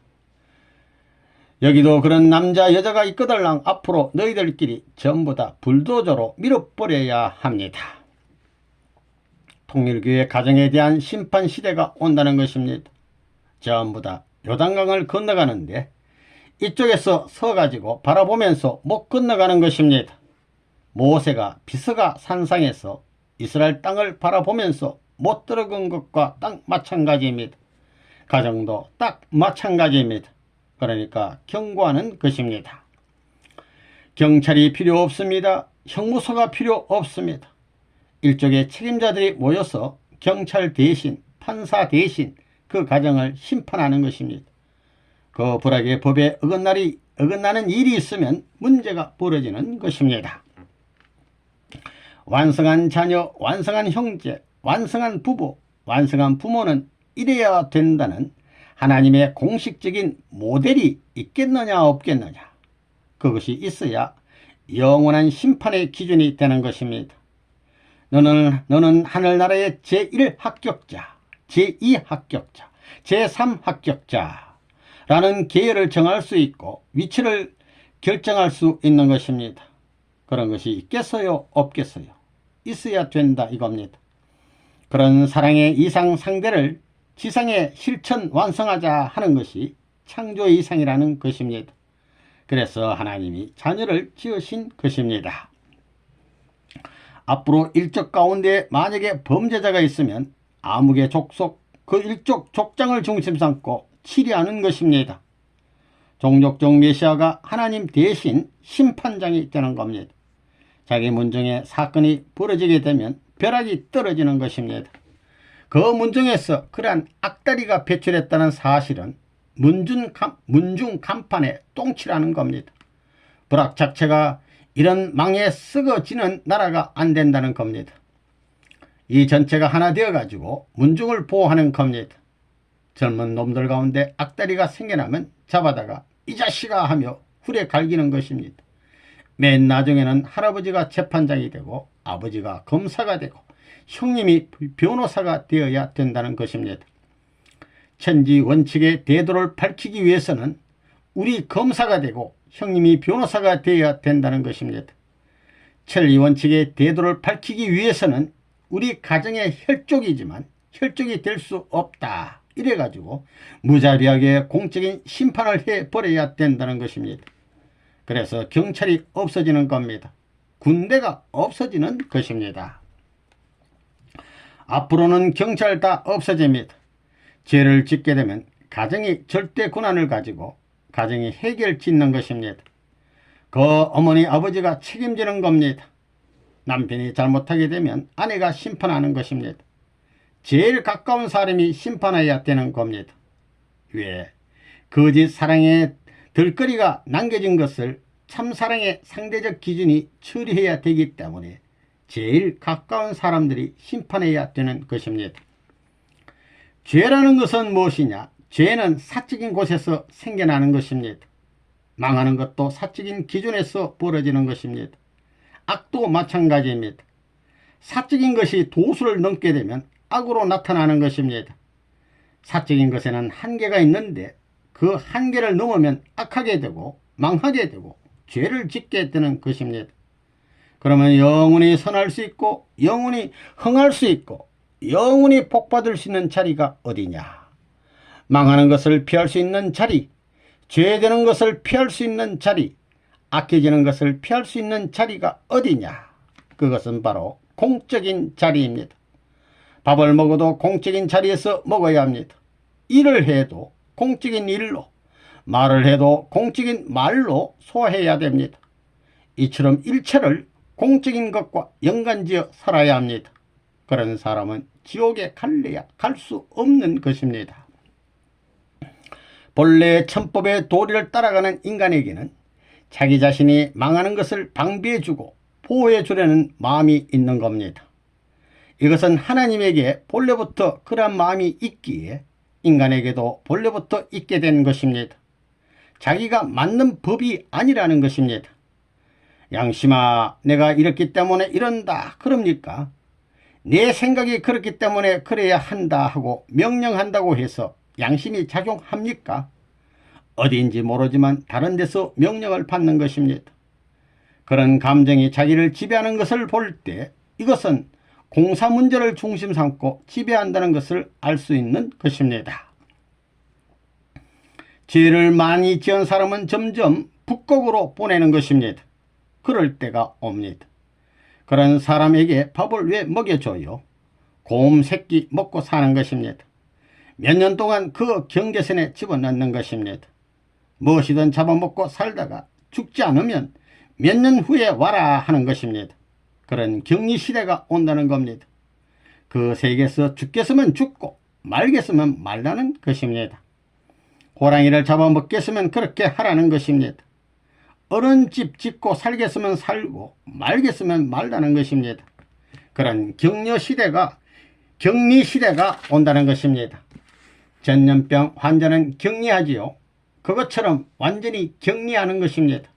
여기도 그런 남자 여자가 있거들랑 앞으로 너희들끼리 전부 다 불도저로 밀어버려야 합니다. 통일교회 가정에 대한 심판 시대가 온다는 것입니다. 전부 다 요단강을 건너가는데 이쪽에서 서가지고 바라보면서 못 건너가는 것입니다. 모세가 비스가 산상에서 이스라엘 땅을 바라보면서 못 들어간 것과 딱 마찬가지입니다. 가정도 딱 마찬가지입니다. 그러니까 경고하는 것입니다. 경찰이 필요 없습니다. 형무소가 필요 없습니다. 일종의 책임자들이 모여서 경찰 대신 판사 대신 그 가정을 심판하는 것입니다. 그 불악의 법에 어긋나는 일이 있으면 문제가 벌어지는 것입니다. 완성한 자녀, 완성한 형제, 완성한 부부, 완성한 부모는 이래야 된다는 하나님의 공식적인 모델이 있겠느냐 없겠느냐. 그것이 있어야 영원한 심판의 기준이 되는 것입니다. 너는 하늘나라의 제1합격자, 제2합격자, 제3합격자라는 계열을 정할 수 있고 위치를 결정할 수 있는 것입니다. 그런 것이 있겠어요? 없겠어요? 있어야 된다 이겁니다. 그런 사랑의 이상 상대를 지상에 실천 완성하자 하는 것이 창조 이상이라는 것입니다. 그래서 하나님이 자녀를 지으신 것입니다. 앞으로 일족 가운데 만약에 범죄자가 있으면 아무개 족속 그 일족 족장을 중심 삼고 치리하는 것입니다. 종족적 메시아가 하나님 대신 심판장이 되는 겁니다. 자기 문중에 사건이 벌어지게 되면 벼락이 떨어지는 것입니다. 그 문중에서 그러한 악다리가 배출했다는 사실은 문중 간판에 똥치라는 겁니다. 불악 자체가 이런 망에 썩어지는 나라가 안 된다는 겁니다. 이 전체가 하나 되어 가지고 문중을 보호하는 겁니다. 젊은 놈들 가운데 악다리가 생겨나면 잡아다가 이 자식아 하며 후레 갈기는 것입니다. 맨 나중에는 할아버지가 재판장이 되고 아버지가 검사가 되고 형님이 변호사가 되어야 된다는 것입니다. 천지 원칙의 대도를 밝히기 위해서는 우리 검사가 되고 형님이 변호사가 되어야 된다는 것입니다. 천리 원칙의 대도를 밝히기 위해서는 우리 가정의 혈족이지만 혈족이 될 수 없다. 이래가지고 무자비하게 공적인 심판을 해버려야 된다는 것입니다. 그래서 경찰이 없어지는 겁니다. 군대가 없어지는 것입니다. 앞으로는 경찰 다 없어집니다. 죄를 짓게 되면 가정이 절대 권한을 가지고 가정이 해결 짓는 것입니다. 그 어머니 아버지가 책임지는 겁니다. 남편이 잘못하게 되면 아내가 심판하는 것입니다. 제일 가까운 사람이 심판해야 되는 겁니다. 왜? 거짓 사랑의 덜거리가 남겨진 것을 참사랑의 상대적 기준이 처리해야 되기 때문에 제일 가까운 사람들이 심판해야 되는 것입니다. 죄라는 것은 무엇이냐? 죄는 사적인 곳에서 생겨나는 것입니다. 망하는 것도 사적인 기준에서 벌어지는 것입니다. 악도 마찬가지입니다. 사적인 것이 도수를 넘게 되면 악으로 나타나는 것입니다. 사적인 것에는 한계가 있는데 그 한계를 넘으면 악하게 되고 망하게 되고 죄를 짓게 되는 것입니다. 그러면 영원히 선할 수 있고 영원히 흥할 수 있고 영원히 복받을 수 있는 자리가 어디냐? 망하는 것을 피할 수 있는 자리, 죄되는 것을 피할 수 있는 자리, 악해지는 것을 피할 수 있는 자리가 어디냐? 그것은 바로 공적인 자리입니다. 밥을 먹어도 공적인 자리에서 먹어야 합니다. 일을 해도 공적인 일로, 말을 해도 공적인 말로 소화해야 됩니다. 이처럼 일체를 공적인 것과 연관지어 살아야 합니다. 그런 사람은 지옥에 갈래야 갈 수 없는 것입니다. 본래 천법의 도리를 따라가는 인간에게는 자기 자신이 망하는 것을 방비해주고 보호해주려는 마음이 있는 겁니다. 이것은 하나님에게 본래부터 그런 마음이 있기에 인간에게도 본래부터 있게 된 것입니다. 자기가 맞는 법이 아니라는 것입니다. 양심아, 내가 이렇기 때문에 이런다 그럽니까? 내 생각이 그렇기 때문에 그래야 한다 하고 명령한다고 해서 양심이 작용합니까? 어디인지 모르지만 다른 데서 명령을 받는 것입니다. 그런 감정이 자기를 지배하는 것을 볼 때 이것은 공사 문제를 중심 삼고 지배한다는 것을 알 수 있는 것입니다. 죄를 많이 지은 사람은 점점 북극으로 보내는 것입니다. 그럴 때가 옵니다. 그런 사람에게 밥을 왜 먹여줘요? 곰 새끼 먹고 사는 것입니다. 몇 년 동안 그 경계선에 집어넣는 것입니다. 무엇이든 잡아먹고 살다가 죽지 않으면 몇 년 후에 와라 하는 것입니다. 그런 격리시대가 온다는 겁니다. 그 세계에서 죽겠으면 죽고 말겠으면 말라는 것입니다. 호랑이를 잡아먹겠으면 그렇게 하라는 것입니다. 어른 집 짓고 살겠으면 살고 말겠으면 말라는 것입니다. 그런 격려시대가 격리시대가 온다는 것입니다. 전염병 환자는 격리하지요. 그것처럼 완전히 격리하는 것입니다.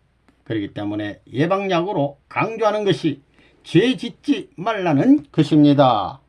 그렇기 때문에 예방약으로 강조하는 것이 죄 짓지 말라는 것입니다.